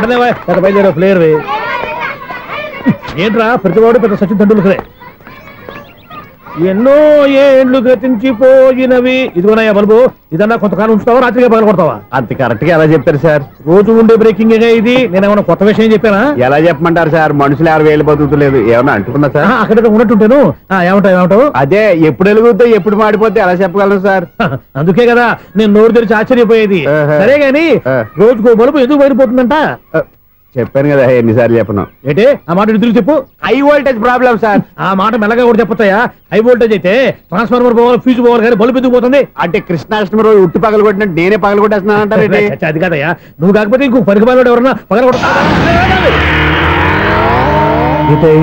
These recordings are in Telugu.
బయలుదేరే ప్లేయర్ ఏంట్రా ప్రతివాడు పెద్ద సచిన్ తెండూల్కరే. ఎన్నో ఏండ్లు గతించిపోయినవి. ఇదిగోనయ్యా బల్బు, ఇదన్నా కొంతకాలం ఉంచుతావా, రాత్రిగా పగల కొడతావా? అంత కరెక్ట్ గా ఎలా చెప్పారు సార్? రోజు ఉండే బ్రేకింగ్ ఇది. నేనేమన్నా కొత్త విషయం చెప్పానా? ఎలా చెప్పమంటారు సార్? మనుషులు 60,000 బతుకుతలేదు. ఏమన్నా అంటున్నా సార్? అక్కడ ఉన్నట్టుంటాను. ఏమంటావు? అదే ఎప్పుడు వెలుగుతో ఎప్పుడు మాడిపోతే ఎలా చెప్పగలను సార్? అందుకే కదా నేను నోరు తెరిచి ఆశ్చర్యపోయేది. సరే గాని రోజుకో బల్బు ఎందుకు బయటపోతుందంట? చెప్పాను కదా ఎన్నిసార్లు చెప్పను. ఏంటే ఆ మాట తిరిగి చెప్పు. High voltage problem sir. ఆ మాట మెల్లగా కూడా చెప్పొచ్చాయా? హై వోల్టేజ్ అయితే ట్రాన్స్ఫార్మర్ పోవాలి, ఫ్యూజ్ పోవాలి, కానీ బల్బు ఎందుకు పోతుంది? అంటే కృష్ణాష్టమి రోజు ఉట్టి పగలు కొట్టినట్టు నేనే పగలు కొట్టేస్తున్నానంటారు. అది కాదయ్యా, నువ్వు కాకపోతే ఇంకో పరిగణలో ఎవరన్నా పగల కొడతా.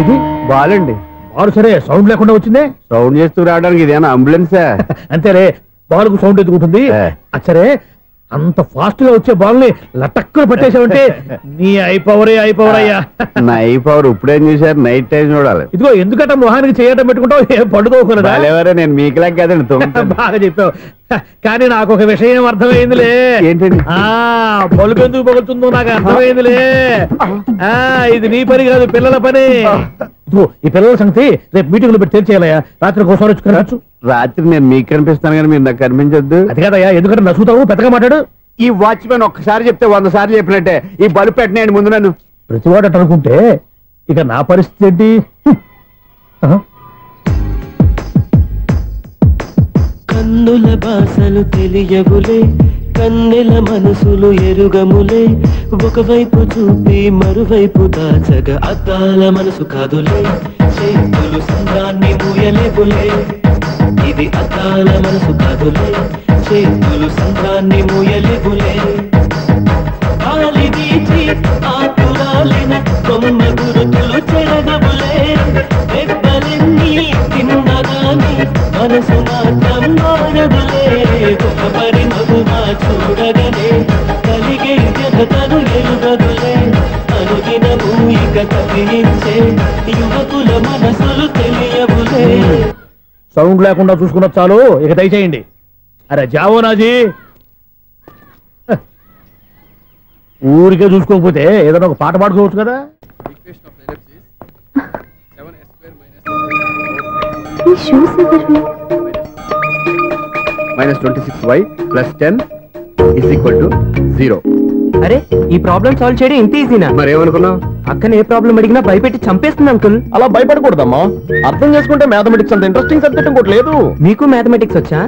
ఇది బాలండి. బాలు సరే సౌండ్ లేకుండా వచ్చిందే. సౌండ్ చేస్తూ రావడానికి ఇదేనా అంబులెన్సా? అంతేలే, బాలుకు సౌండ్ ఎదుగుతుంది. సరే అంత ఫాస్ట్ గా వచ్చే బాల్ ని లటక్కున పట్టేసావంటే నీ ఐపవర్ అయ్యా. నా ఐపవర్ ఇప్పుడేం చూసారు? నైట్ టైం చూడాలి. ఇదిగో ఎందుకంటే మొహానికి చేయటం పెట్టుకుంటావు, ఏం పండుకోకూడదా? నేను మీకులా కదండి. బాగా చెప్పావు. కానీ నాకు ఒక విషయం అర్థమైందిలే. ఏంటండి? బల్బు ఎందుకు పగులుతుందో నాకు అర్థమైందిలే. ఇది నీ పని కాదు, పిల్లల పని. ఈ పిల్లల సంగతి రేపు మీటింగ్ లో పెట్టి తెలిసేయాలయ్యా. రాత్రి ఒకసారి వచ్చి కనొచ్చు. రాత్రి నేను మీకు కనిపిస్తాను కానీ మీరు నాకు కనిపించొద్దు. అది కాదయ్యా, ఎందుకంటే నచ్చుతావు, పెద్దగా మాట్లాడు. ఈ వాచ్మెన్ ఒక్కసారి చెప్తే 100 సార్లు చెప్పినట్టే. ఈ బల్బు పెట్టినాయండి ముందు నన్ను. ప్రతివాడు అనుకుంటే ఇక నా పరిస్థితి ఏంటి? కన్నుల భాషలు తెలియవులే, కన్నెల మనసులు ఎరుగములే, ఒకవైపు చూపి మరువైపు దాచగ అద్దాల మనసు కాదులే, చేతులు సంద్రాన్ని మూయలేవులే, ఇది అద్దాల మనసు కాదులే, చేతులు సంద్రాన్ని మూయలేవులే, గాలి వీచి ఆకురాలిన కొమ్మ గురుతులు చెరగవులే, దెబ్బలెన్ని తిన్నగాని మనసు మాత్రం మారదులే, ఒక పరిమగుమా చూడగనే కలిగే జగతను ఎరుగదులే, అనుదినము ఇక కదిలించే యువకుల మనసులు తెలియవులే. సౌండ్ లేకుండా చూసుకున్న చాలు, ఇక దయచేయండి. అరే జావో నాజీ, ఊరికే చూసుకోకపోతే ఏదైనా ఒక పాట పాడుకోవచ్చు కదా. -26y + 10 = 0. అరే ఈ ప్రాబ్లం సాల్వ్ చేయడం ఇంత ఈజీనా? మరేమనుకున్నావు? అక్కనే ఏ ప్రాబ్లం అడిగినా భయపెట్టి చంపేస్తుంది అంకుల్. అలా భయపడకూడదమ్మా. అర్థం చేసుకుంటే మ్యాథమెటిక్స్ అంత ఇంట్రెస్టింగ్ సబ్జెక్ట్ ఇంకోటి లేదు. మీకు మ్యాథమెటిక్స్ వచ్చా?